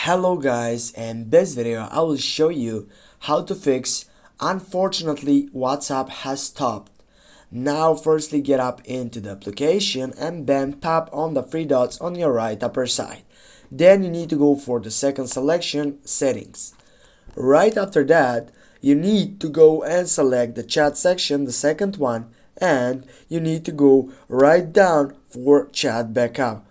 Hello guys, in this video I will show you how to fix unfortunately WhatsApp has stopped. Now firstly get up into the application and then tap on the three dots on your right upper side. Then you need to go for the second selection, settings. Right after that you need to go and select the chat section, the second one, and you need to go right down for chat backup.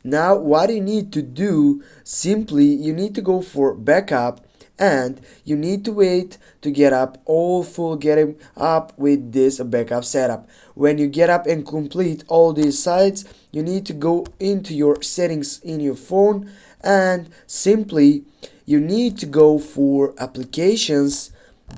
Now what you need to do, simply you need to go for backup and you need to wait to get up all full getting up with this backup setup. When you get up and complete all these sites, you need to go into your settings in your phone and simply you need to go for applications.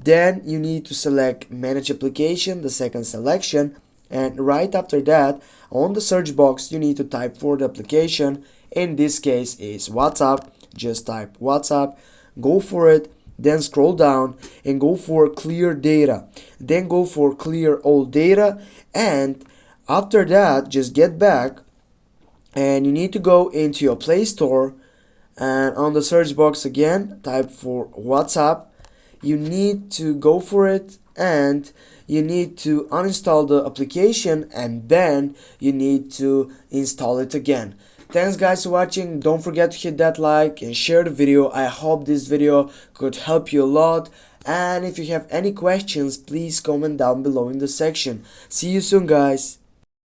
Then you need to select manage application, the second selection, and right after that on the search box you need to type for the application. In this case is WhatsApp. Just type WhatsApp, go for it, then scroll down and go for clear data, then go for clear all data, and after that just get back and you need to go into your Play Store and on the search box again type for WhatsApp. You need to go for it and you need to uninstall the application and then you need to install it again. Thanks guys for watching. Don't forget to hit that like and share the video. I hope this video could help you a lot, and if you have any questions please comment down below in the section. See you soon guys.